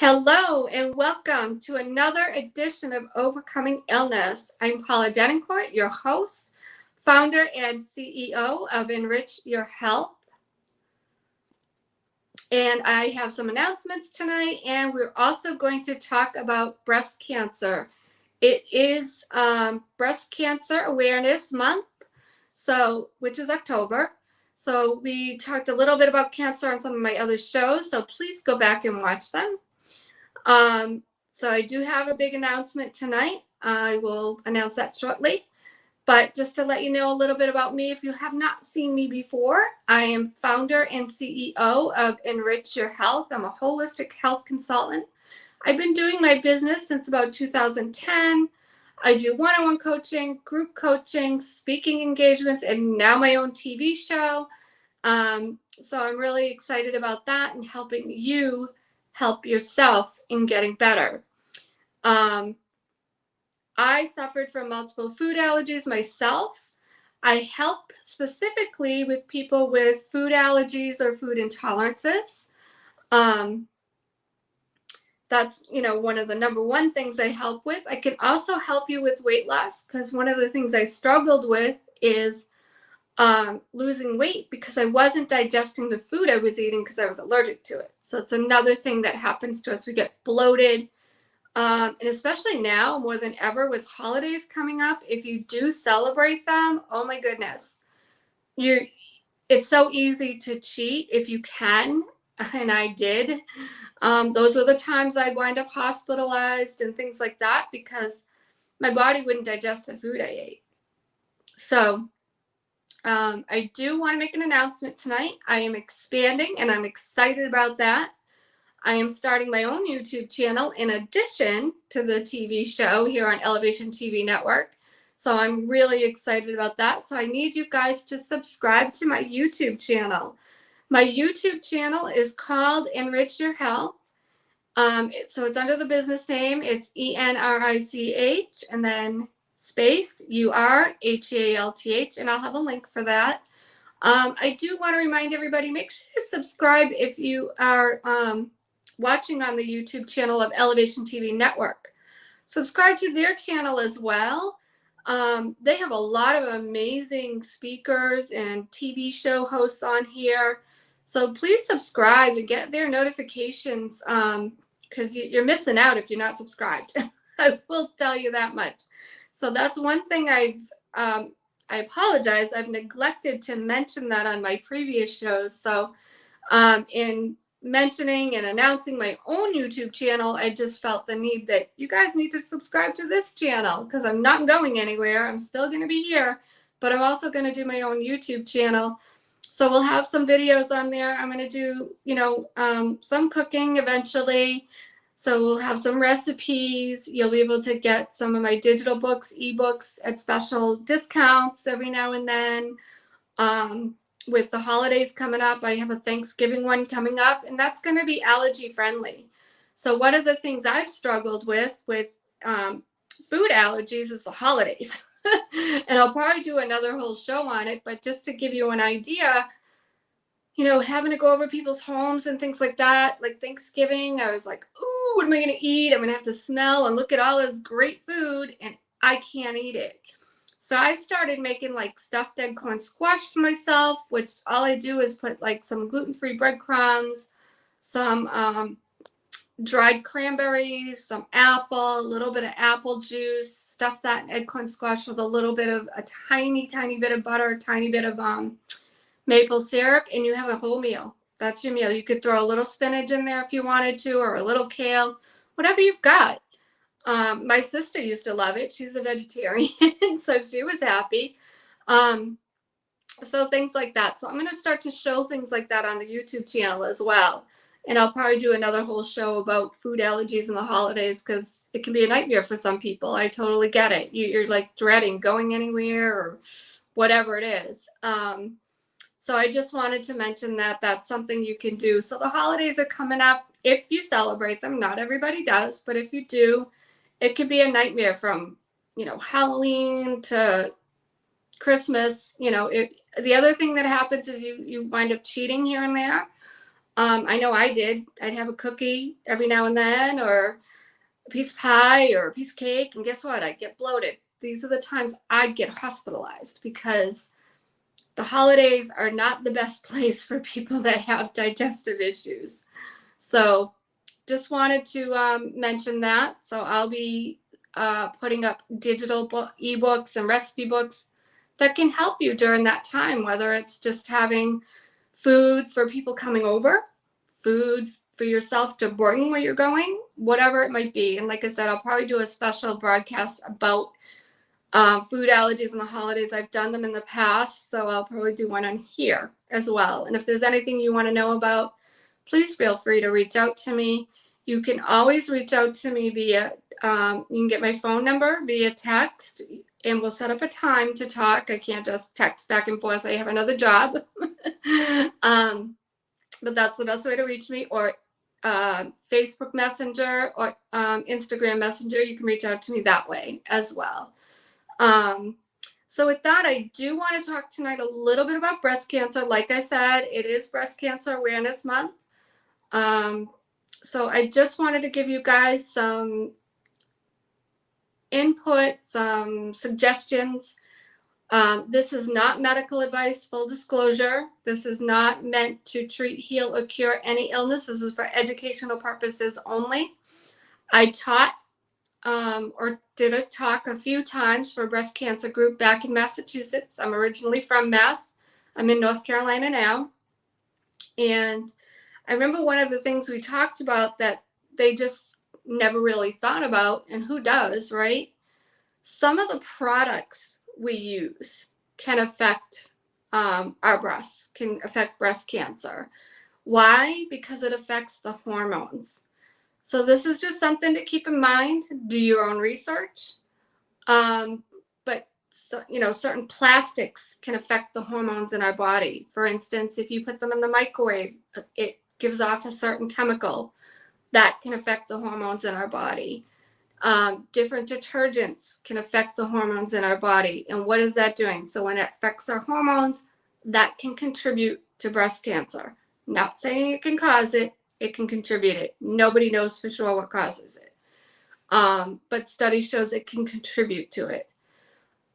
Hello and welcome to another edition of Overcoming Illness. I'm Paula Denoncourt, your host, founder and CEO of Enrich Your Health. And I have some announcements tonight, and we're also going to talk about breast cancer. It is Breast Cancer Awareness Month, which is October. So we talked a little bit about cancer on some of my other shows, so please go back and watch them. So I do have a big announcement tonight. I will announce that shortly. But just to let you know a little bit about me, if you have not seen me before, I am founder and CEO of Enrich Your Health. I'm a holistic health consultant. I've been doing my business since about 2010. I do one-on-one coaching, group coaching, speaking engagements, and now my own TV show. So I'm really excited about that and helping you help yourself in getting better. I suffered from multiple food allergies myself. I help specifically with people with food allergies or food intolerances. That's, one of the number one things I help with. I can also help you with weight loss because one of the things I struggled with is losing weight because I wasn't digesting the food I was eating because I was allergic to it. So it's another thing that happens to us. We get bloated. And especially now more than ever with holidays coming up, if you do celebrate them, oh my goodness, it's so easy to cheat if you can. And I did. Those were the times I'd wind up hospitalized and things like that because my body wouldn't digest the food I ate. So I do want to make an announcement tonight. I am expanding and I'm excited about that. I am starting my own YouTube channel in addition to the TV show here on Elevation TV Network. So I'm really excited about that. So I need you guys to subscribe to my YouTube channel. My YouTube channel is called Enrich Your Health. So it's under the business name. It's ENRICH and then space URHEALTH, and I'll have a link for that. I do want to remind everybody, make sure you subscribe if you are watching on the YouTube channel of Elevation TV Network. Subscribe to their channel as well. They have a lot of amazing speakers and TV show hosts on here. So please subscribe and get their notifications because you're missing out if you're not subscribed. I will tell you that much. So that's one thing I apologize. I've neglected to mention that on my previous shows. So in mentioning and announcing my own YouTube channel, I just felt the need that you guys need to subscribe to this channel because I'm not going anywhere. I'm still going to be here, but I'm also going to do my own YouTube channel. So we'll have some videos on there. I'm going to do, some cooking eventually. So we'll have some recipes. You'll be able to get some of my digital books, ebooks at special discounts every now and then. With the holidays coming up, I have a Thanksgiving one coming up, and that's going to be allergy friendly. So one of the things I've struggled with food allergies is the holidays. And I'll probably do another whole show on it, but just to give you an idea, having to go over people's homes and things like that, like Thanksgiving, I was like, ooh, what am I going to eat? I'm going to have to smell and look at all this great food, and I can't eat it. So I started making like stuffed egg corn squash for myself, which all I do is put like some gluten-free breadcrumbs, some dried cranberries, some apple, a little bit of apple juice, stuff that in egg corn squash with a tiny, tiny bit of butter, a tiny bit of maple syrup, and you have a whole meal. That's your meal. You could throw a little spinach in there if you wanted to, or a little kale, whatever you've got. My sister used to love it. She's a vegetarian, so she was happy. So things like that. So I'm going to start to show things like that on the YouTube channel as well. And I'll probably do another whole show about food allergies in the holidays because it can be a nightmare for some people. I totally get it. You're like dreading going anywhere or whatever it is. So I just wanted to mention that that's something you can do. So the holidays are coming up. If you celebrate them, not everybody does, but if you do, it could be a nightmare from, Halloween to Christmas. The other thing that happens is you wind up cheating here and there. I know I did. I'd have a cookie every now and then, or a piece of pie, or a piece of cake, and guess what? I'd get bloated. These are the times I'd get hospitalized, because the holidays are not the best place for people that have digestive issues. So just wanted to mention that. So I'll be putting up digital ebooks and recipe books that can help you during that time, whether it's just having food for people coming over, food for yourself to bring where you're going, whatever it might be. And like I said, I'll probably do a special broadcast about food allergies in the holidays. I've done them in the past, so I'll probably do one on here as well. And if there's anything you want to know about, please feel free to reach out to me. You can always reach out to me via, you can get my phone number via text, and we'll set up a time to talk. I can't just text back and forth. I have another job. But that's the best way to reach me, or Facebook Messenger or Instagram Messenger. You can reach out to me that way as well. So with that, I do want to talk tonight a little bit about breast cancer. Like I said, it is Breast Cancer Awareness Month. So I just wanted to give you guys some input, some suggestions. This is not medical advice, full disclosure. This is not meant to treat, heal, or cure any illness. This is for educational purposes only. I taught or did a talk a few times for a breast cancer group back in Massachusetts. I'm originally from Mass. I'm in North Carolina now. And I remember one of the things we talked about that they just never really thought about, and who does, right? Some of the products we use can affect our breasts, can affect breast cancer. Why? Because it affects the hormones. So this is just something to keep in mind. Do your own research. But certain plastics can affect the hormones in our body. For instance, if you put them in the microwave, it gives off a certain chemical that can affect the hormones in our body. Different detergents can affect the hormones in our body. And what is that doing? So when it affects our hormones, that can contribute to breast cancer. Not saying it can cause it, it can contribute it. Nobody knows for sure what causes it. But study shows it can contribute to it.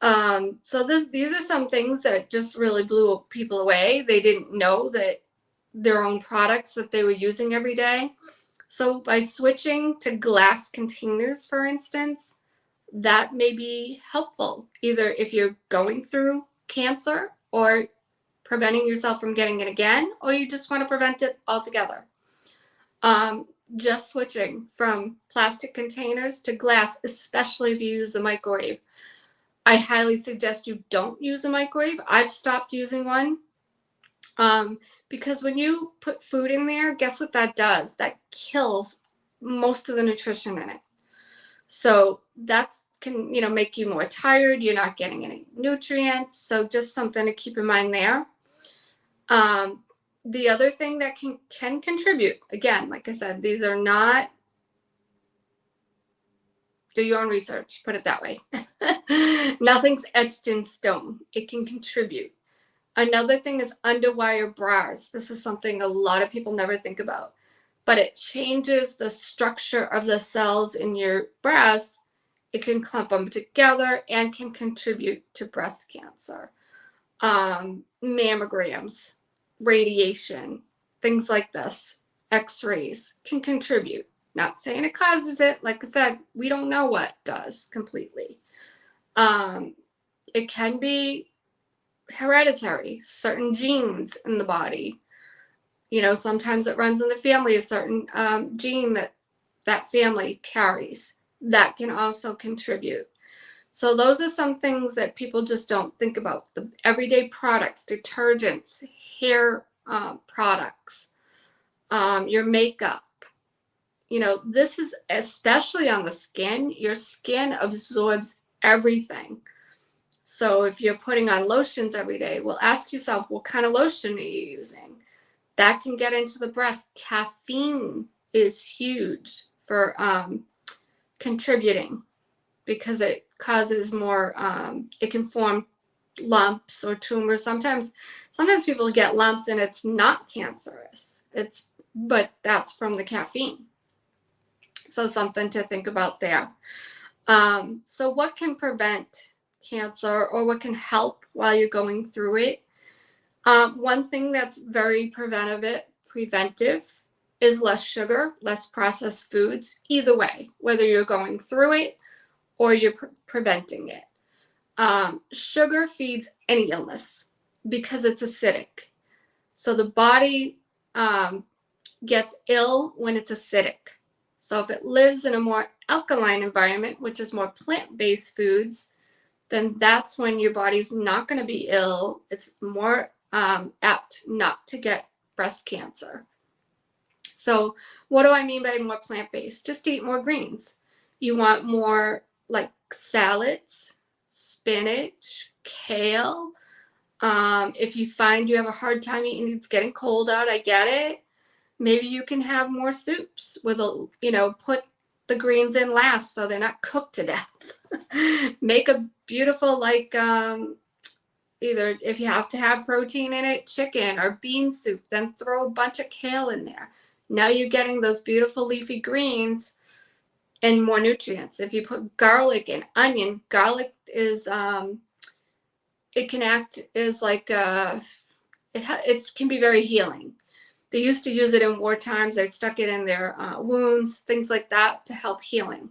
So these are some things that just really blew people away. They didn't know that their own products that they were using every day. So by switching to glass containers, for instance, that may be helpful, either if you're going through cancer or preventing yourself from getting it again, or you just want to prevent it altogether. Just switching from plastic containers to glass, especially if you use the microwave. I highly suggest you don't use a microwave. I've stopped using one. Because when you put food in there, guess what that does? That kills most of the nutrition in it. So that can, make you more tired. You're not getting any nutrients. So just something to keep in mind there. The other thing that can contribute, again, like I said, these are not, do your own research, put it that way. Nothing's etched in stone. It can contribute. Another thing is underwire bras. This is something a lot of people never think about, but it changes the structure of the cells in your breasts. It can clump them together and can contribute to breast cancer. Mammograms, radiation, things like this, x-rays can contribute. Not saying it causes it. Like I said, we don't know what does completely. It can be hereditary, certain genes in the body. Sometimes it runs in the family, a certain gene that family carries. That can also contribute. So those are some things that people just don't think about. The everyday products, detergents, hair products, your makeup. This is especially on the skin. Your skin absorbs everything. So if you're putting on lotions every day, well, ask yourself, what kind of lotion are you using? That can get into the breast. Caffeine is huge for contributing, because it causes more, it can form lumps or tumors. Sometimes people get lumps and it's not cancerous. It's but that's from the caffeine. So something to think about there. So what can prevent cancer, or what can help while you're going through it? One thing that's very preventive is less sugar, less processed foods, either way, whether you're going through it or you're preventing it. Sugar feeds any illness because it's acidic. So the body gets ill when it's acidic. So if it lives in a more alkaline environment, which is more plant-based foods, then that's when your body's not going to be ill. It's more apt not to get breast cancer. So what do I mean by more plant-based? Just eat more greens. You want more like salads, spinach, kale. If you find you have a hard time eating, it's getting cold out, I get it. Maybe you can have more soups with put the greens in last so they're not cooked to death. Make a beautiful, like, either if you have to have protein in it, chicken or bean soup, then throw a bunch of kale in there. Now you're getting those beautiful leafy greens and more nutrients. If you put garlic and onion, garlic is, it can act as like, it can be very healing. They used to use it in war times. They stuck it in their wounds, things like that, to help healing.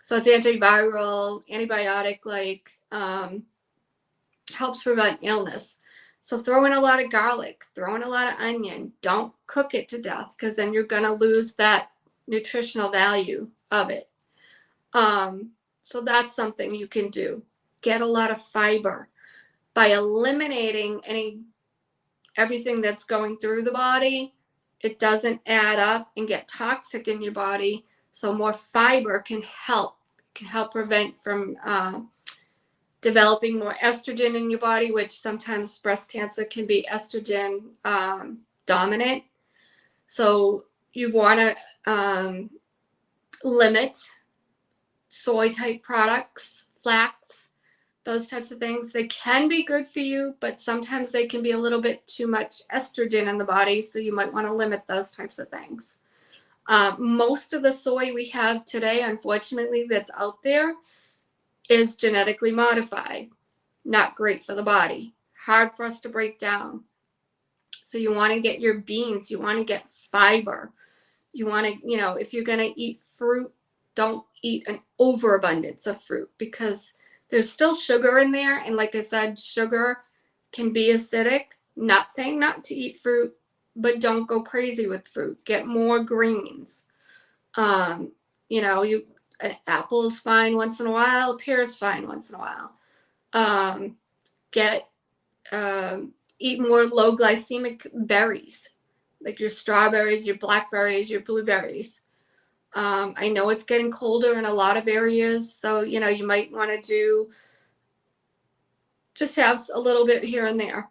So it's antiviral, antibiotic, like, helps prevent illness. So throw in a lot of garlic, throw in a lot of onion. Don't cook it to death, because then you're going to lose that nutritional value of it. So that's something you can do. Get a lot of fiber. By eliminating everything that's going through the body, it doesn't add up and get toxic in your body. So more fiber can help prevent from developing more estrogen in your body, which sometimes breast cancer can be estrogen dominant. So you want to limit soy type products, flax, those types of things. They can be good for you, but sometimes they can be a little bit too much estrogen in the body, so you might want to limit those types of things. Most of the soy we have today, unfortunately, that's out there is genetically modified. Not great for the body. Hard for us to break down. So you want to get your beans. You want to get fiber. You want to, if you're going to eat fruit, don't eat an overabundance of fruit, because there's still sugar in there. And like I said, sugar can be acidic. Not saying not to eat fruit, but don't go crazy with fruit. Get more greens. An apple is fine once in a while. A pear is fine once in a while. Eat more low glycemic berries, like your strawberries, your blackberries, your blueberries. I know it's getting colder in a lot of areas, so you might want to just have a little bit here and there.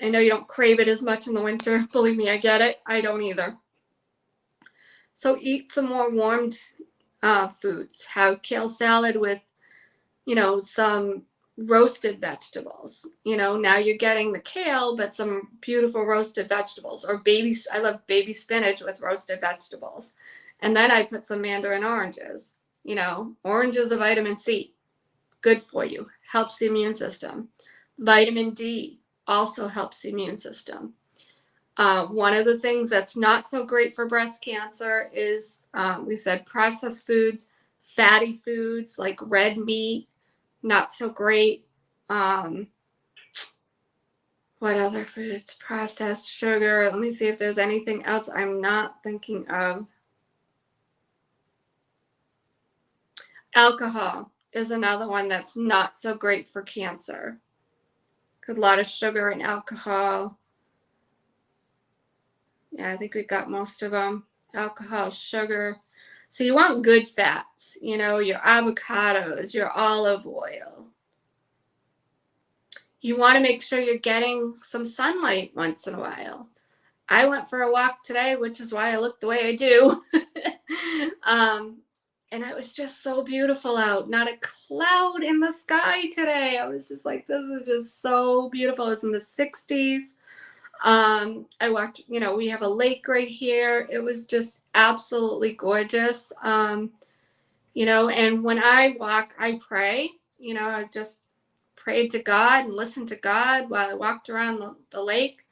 I know you don't crave it as much in the winter. Believe me, I get it. I don't either. So eat some more warmed foods. Have kale salad with, some roasted vegetables. Now you're getting the kale, but some beautiful roasted vegetables. Or I love baby spinach with roasted vegetables. And then I put some mandarin oranges. Oranges are vitamin C. Good for you. Helps the immune system. Vitamin D also helps the immune system. One of the things that's not so great for breast cancer is, we said, processed foods, fatty foods like red meat, not so great. What other foods? Processed sugar. Let me see if there's anything else I'm not thinking of. Alcohol is another one that's not so great for cancer. A lot of sugar and alcohol. Yeah, I think we got most of them. Alcohol, sugar. So you want good fats, your avocados, your olive oil. You want to make sure you're getting some sunlight once in a while. I went for a walk today, which is why I look the way I do. And it was just so beautiful out. Not a cloud in the sky today. I was just like, this is just so beautiful. It was in the 60s. I walked, we have a lake right here. It was just absolutely gorgeous. And when I walk, I pray. I just prayed to God and listened to God while I walked around the lake.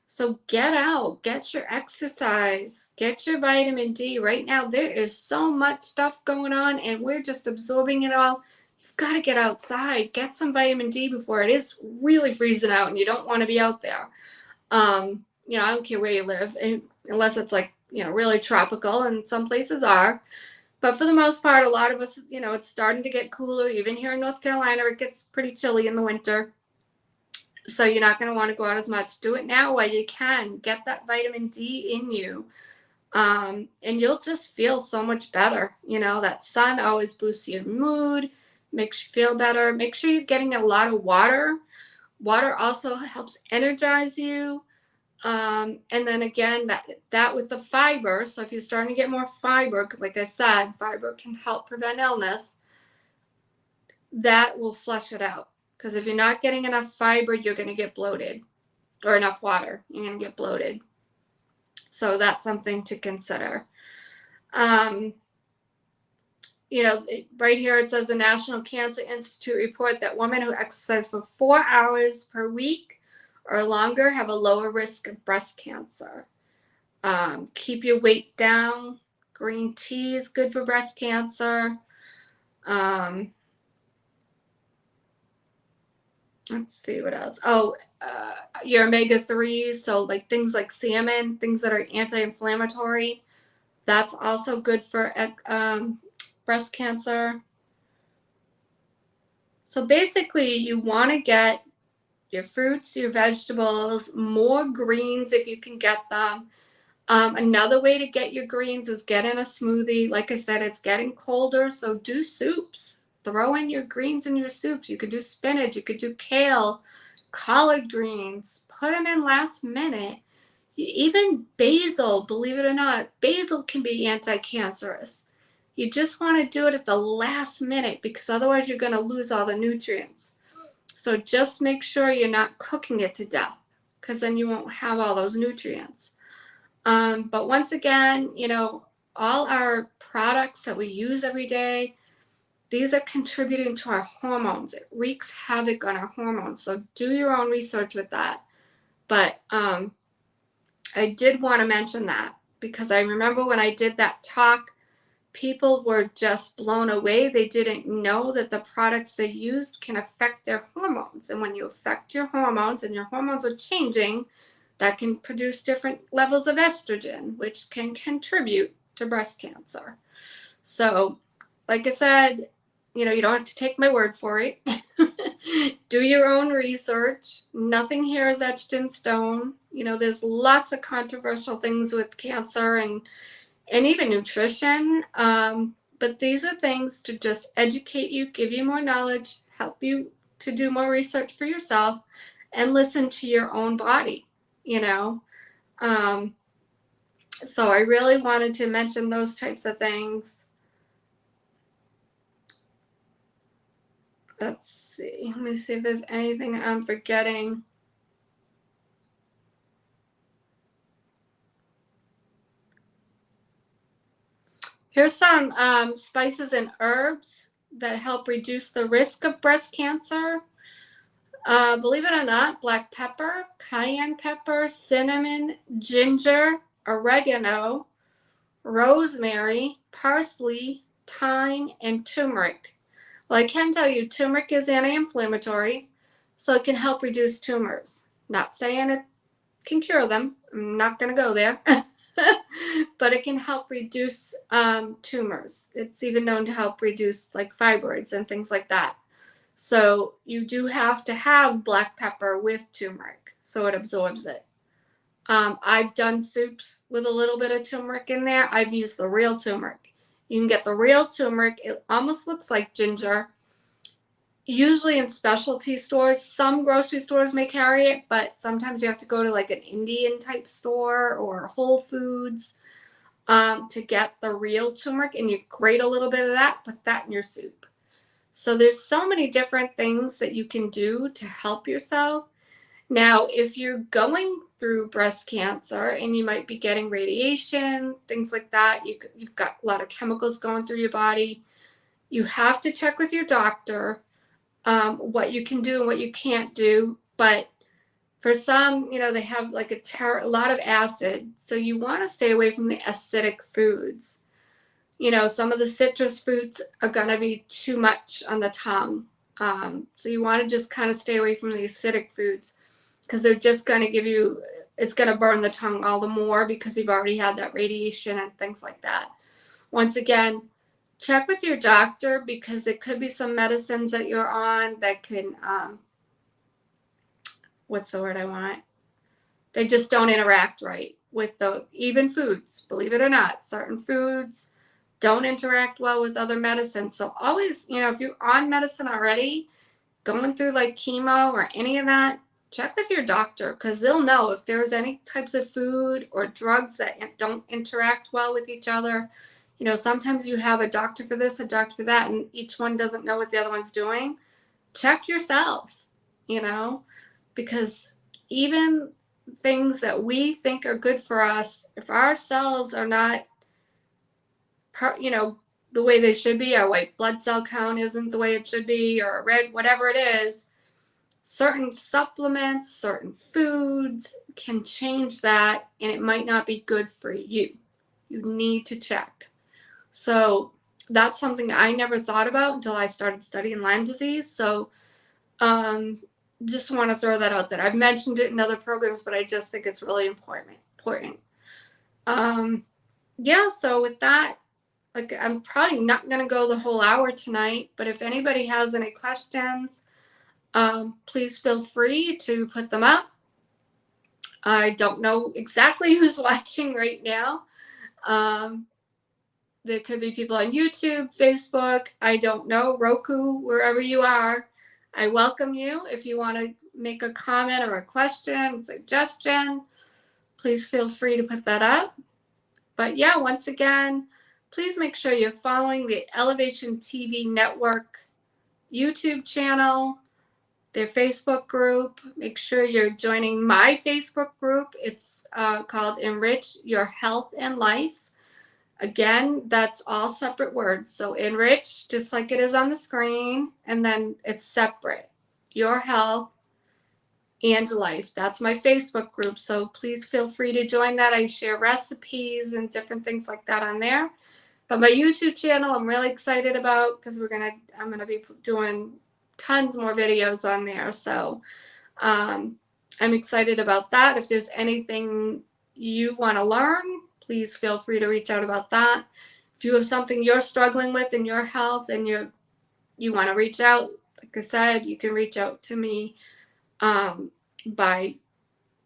So get out, get your exercise, get your vitamin D. Right now, there is so much stuff going on and we're just absorbing it all. You've got to get outside, get some vitamin D before it is really freezing out and you don't want to be out there. I don't care where you live, unless it's like, really tropical, and some places are. But for the most part, a lot of us, it's starting to get cooler. Even here in North Carolina, it gets pretty chilly in the winter. So you're not going to want to go out as much. Do it now while you can. Get that vitamin D in you. And you'll just feel so much better. That sun always boosts your mood, makes you feel better. Make sure you're getting a lot of water. Water also helps energize you. And then again, that with the fiber. So if you're starting to get more fiber, like I said, fiber can help prevent illness. That will flush it out. Because if you're not getting enough fiber, you're going to get bloated, or enough water, you're going to get bloated. So that's something to consider. Right here it says the National Cancer Institute report that women who exercise for 4 hours per week or longer have a lower risk of breast cancer. Keep your weight down. Green tea is good for breast cancer. Let's see what else. Your omega-3s, so like things like salmon, things that are anti-inflammatory. That's also good for breast cancer. So basically, you want to get your fruits, your vegetables, more greens if you can get them. Another way to get your greens is get in a smoothie. Like I said, it's getting colder, so do soups. Throw in your greens in your soups. You could do spinach, you could do kale, collard greens. Put them in last minute. Even basil, believe it or not, basil can be anti-cancerous. You just want to do it at the last minute because otherwise you're going to lose all the nutrients. So just make sure you're not cooking it to death because then you won't have all those nutrients. But once again, all our products that we use every day, these are contributing to our hormones. It wreaks havoc on our hormones. So do your own research with that. But I did want to mention that because I remember when I did that talk, people were just blown away. They didn't know that the products they used can affect their hormones. And when you affect your hormones and your hormones are changing, that can produce different levels of estrogen, which can contribute to breast cancer. So, like I said, you don't have to take my word for it. Do your own research. Nothing here is etched in stone. There's lots of controversial things with cancer and even nutrition. But these are things to just educate you, give you more knowledge, help you to do more research for yourself, and listen to your own body. So I really wanted to mention those types of things. Let's see. Let me see if there's anything I'm forgetting. Here's some spices and herbs that help reduce the risk of breast cancer. Believe it or not, black pepper, cayenne pepper, cinnamon, ginger, oregano, rosemary, parsley, thyme, and turmeric. Well, I can tell you turmeric is anti-inflammatory, so it can help reduce tumors. Not saying it can cure them. I'm not going to go there. But it can help reduce tumors. It's even known to help reduce like fibroids and things like that. So you do have to have black pepper with turmeric so it absorbs it. I've done soups with a little bit of turmeric in there. I've used the real turmeric. You can get the real turmeric. It almost looks like ginger. Usually in specialty stores. Some grocery stores may carry it, but sometimes you have to go to like an Indian type store or Whole Foods to get the real turmeric, and you grate a little bit of that, put that in your soup. So there's so many different things that you can do to help yourself. Now, if you're going through breast cancer and you might be getting radiation, things like that, you've got a lot of chemicals going through your body, you have to check with your doctor what you can do and what you can't do. But for some, they have like a lot of acid, so you want to stay away from the acidic foods. Some of the citrus fruits are going to be too much on the tongue. So you want to just kind of stay away from the acidic foods because they're just going to it's going to burn the tongue all the more because you've already had that radiation and things like that. Once again, check with your doctor because it could be some medicines that you're on that can, what's the word I want? They just don't interact right with even foods. Believe it or not, certain foods don't interact well with other medicines. So always, if you're on medicine already, going through like chemo or any of that, check with your doctor because they'll know if there's any types of food or drugs that don't interact well with each other. Sometimes you have a doctor for this, a doctor for that, and each one doesn't know what the other one's doing. Check yourself, because even things that we think are good for us, if our cells are not, the way they should be, our white blood cell count isn't the way it should be, or red, whatever it is, certain supplements, certain foods can change that, and it might not be good for you. You need to check. So that's something I never thought about until I started studying Lyme disease. So just want to throw that out there. I've mentioned it in other programs, but I just think it's really important. So with that, I'm probably not going to go the whole hour tonight, but if anybody has any questions, please feel free to put them up. I don't know exactly who's watching right now. There could be people on YouTube, Facebook, I don't know, Roku, wherever you are. I welcome you. If you want to make a comment or a question, suggestion, please feel free to put that up. But yeah, once again, please make sure you're following the Elevation TV Network YouTube channel, their Facebook group. Make sure you're joining my Facebook group. It's called Enrich Your Health and Life. Again, that's all separate words. So enrich, just like it is on the screen, and then it's separate. Your health and life. That's my Facebook group. So please feel free to join that. I share recipes and different things like that on there. But my YouTube channel, I'm really excited about because I'm gonna be doing tons more videos on there. So I'm excited about that. If there's anything you want to learn, please feel free to reach out about that. If you have something you're struggling with in your health and you want to reach out, like I said, you can reach out to me by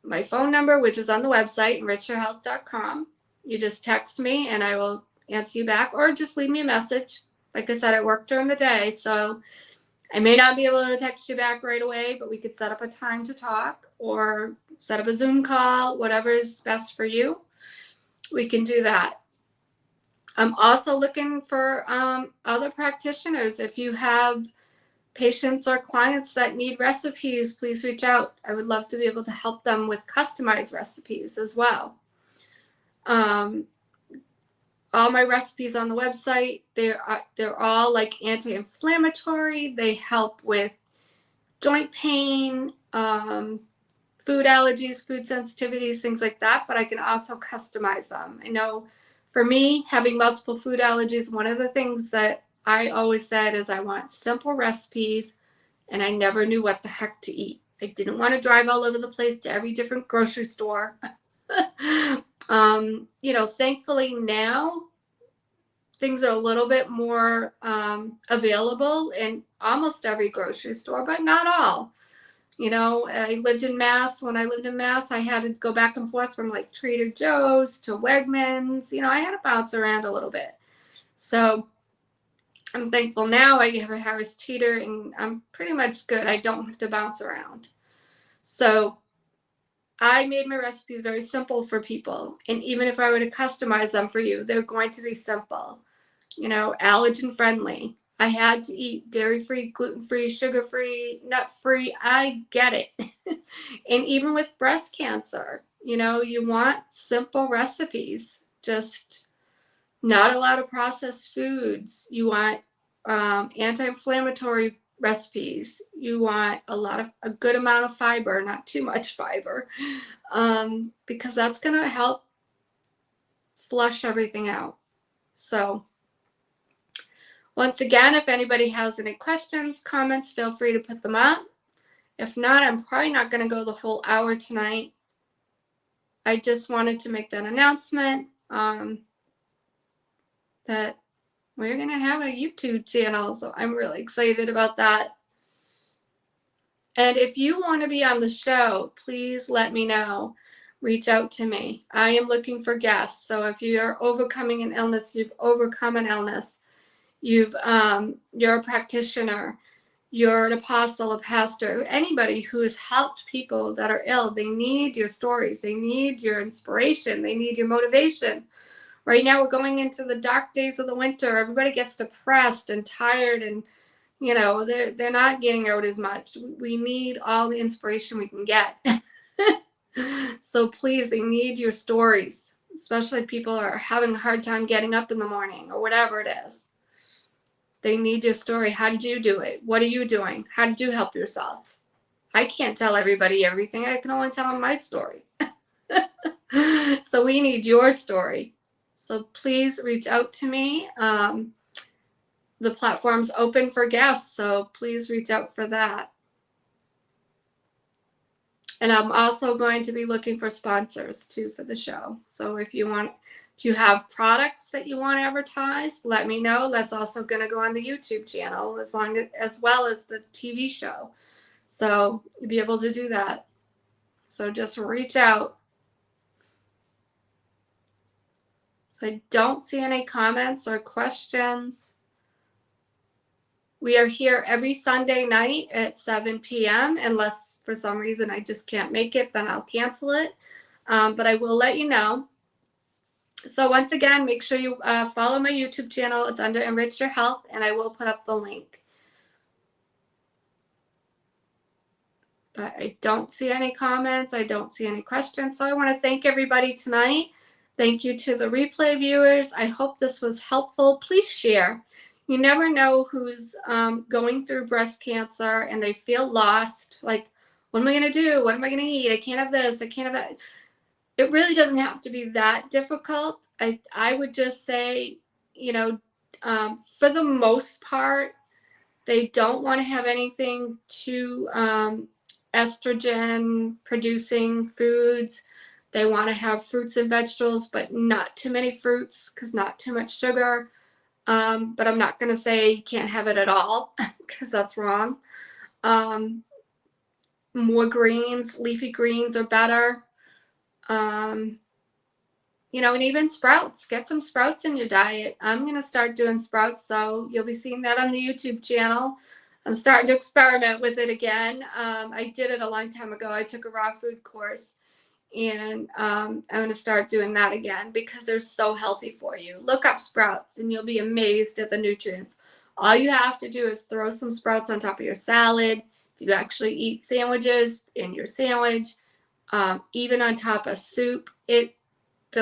my phone number, which is on the website, enrichyourhealth.com. You just text me and I will answer you back, or just leave me a message. Like I said, I work during the day, so I may not be able to text you back right away, but we could set up a time to talk or set up a Zoom call, whatever is best for you. We can do that. I'm also looking for other practitioners. If you have patients or clients that need recipes, please reach out. I would love to be able to help them with customized recipes as well. All my recipes on the website, they're all like anti-inflammatory. They help with joint pain, food allergies, food sensitivities, things like that, but I can also customize them. I know for me, having multiple food allergies, one of the things that I always said is I want simple recipes, and I never knew what the heck to eat. I didn't want to drive all over the place to every different grocery store. Thankfully now things are a little bit more available in almost every grocery store, but not all. I lived in Mass. When I lived in Mass, I had to go back and forth from like Trader Joe's to Wegmans. I had to bounce around a little bit. So I'm thankful now I have a Harris Teeter and I'm pretty much good. I don't have to bounce around. So I made my recipes very simple for people. And even if I were to customize them for you, they're going to be simple, allergen friendly. I had to eat dairy-free, gluten-free, sugar-free, nut-free. I get it. And even with breast cancer, you want simple recipes, just not a lot of processed foods. You want anti-inflammatory recipes. You want a good amount of fiber, not too much fiber, because that's going to help flush everything out. So once again, if anybody has any questions, comments, feel free to put them up. If not, I'm probably not going to go the whole hour tonight. I just wanted to make that announcement that we're going to have a YouTube channel. So I'm really excited about that. And if you want to be on the show, please let me know. Reach out to me. I am looking for guests. So if you're overcoming an illness, you've overcome an illness, you're a practitioner, you're an apostle, a pastor, anybody who has helped people that are ill, they need your stories. They need your inspiration. They need your motivation. Right now, we're going into the dark days of the winter. Everybody gets depressed and tired, and they're not getting out as much. We need all the inspiration we can get. So please, they need your stories, especially people are having a hard time getting up in the morning or whatever it is. They need your story. How did you do it? What are you doing? How did you help yourself? I can't tell everybody everything. I can only tell them my story. So we need your story. So please reach out to me. The platform's open for guests, so please reach out for that. And I'm also going to be looking for sponsors too for the show. So if you have products that you want to advertise, let me know. That's also going to go on the YouTube channel as well as the TV show. So you'll be able to do that. So just reach out. So I don't see any comments or questions. We are here every Sunday night at 7 p.m. unless for some reason I just can't make it, then I'll cancel it. But I will let you know. So once again, make sure you follow my YouTube channel. It's under Enrich Your Health, and I will put up the link. But I don't see any comments. I don't see any questions. So I want to thank everybody tonight. Thank you to the replay viewers. I hope this was helpful. Please share. You never know who's going through breast cancer and they feel lost. Like, what am I going to do? What am I going to eat? I can't have this. I can't have that. It really doesn't have to be that difficult. I would just say, for the most part, they don't want to have anything too estrogen producing foods. They want to have fruits and vegetables, but not too many fruits because not too much sugar. But I'm not going to say you can't have it at all because that's wrong. More greens, leafy greens are better. And even sprouts. Get some sprouts in your diet. I'm going to start doing sprouts, so you'll be seeing that on the YouTube channel. I'm starting to experiment with it again. I did it a long time ago. I took a raw food course, and I'm going to start doing that again because they're so healthy for you. Look up sprouts, and you'll be amazed at the nutrients. All you have to do is throw some sprouts on top of your salad. If you actually eat sandwiches in your sandwich, even on top of soup, the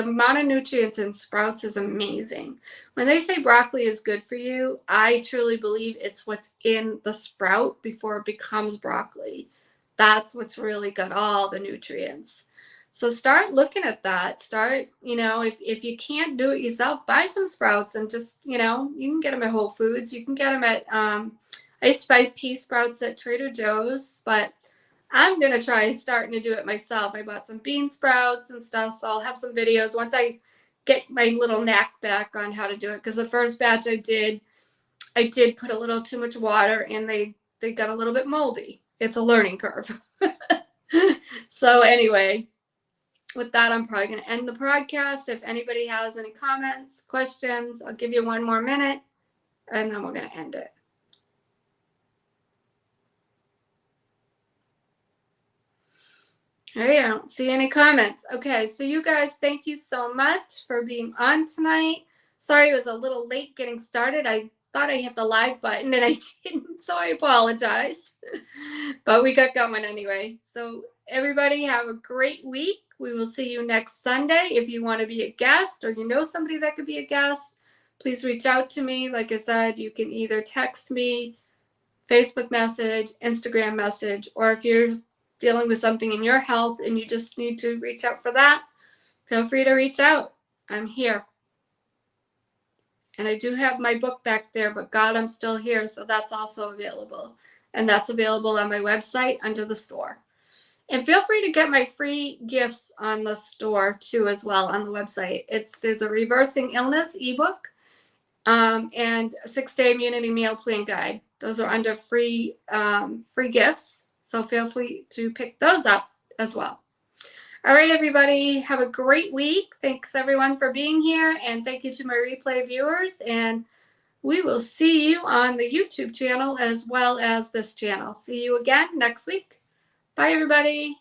amount of nutrients in sprouts is amazing. When they say broccoli is good for you, I truly believe it's what's in the sprout before it becomes broccoli. That's what's really got all the nutrients. So start looking at that. Start, if you can't do it yourself, buy some sprouts and just, you can get them at Whole Foods. You can get them at, I used to buy pea sprouts at Trader Joe's, but I'm going to try starting to do it myself. I bought some bean sprouts and stuff, so I'll have some videos once I get my little knack back on how to do it. Because the first batch I did put a little too much water and they got a little bit moldy. It's a learning curve. So anyway, with that, I'm probably going to end the broadcast. If anybody has any comments, questions, I'll give you one more minute and then we're going to end it. All right, I don't see any comments. Okay, so you guys, thank you so much for being on tonight. Sorry it was a little late getting started. I thought I hit the live button and I didn't, so I apologize. But we got going anyway. So everybody have a great week. We will see you next Sunday. If you want to be a guest or you know somebody that could be a guest, please reach out to me. Like I said, you can either text me, Facebook message, Instagram message, or if you're dealing with something in your health and you just need to reach out for that, feel free to reach out. I'm here. And I do have my book back there, but God, I'm still here. So that's also available. And that's available on my website under the store. And feel free to get my free gifts on the store too, as well, on the website. There's a reversing illness ebook and a 6-day immunity meal plan guide. Those are under free gifts. So feel free to pick those up as well. All right, everybody, have a great week. Thanks, everyone, for being here. And thank you to my replay viewers. And we will see you on the YouTube channel as well as this channel. See you again next week. Bye, everybody.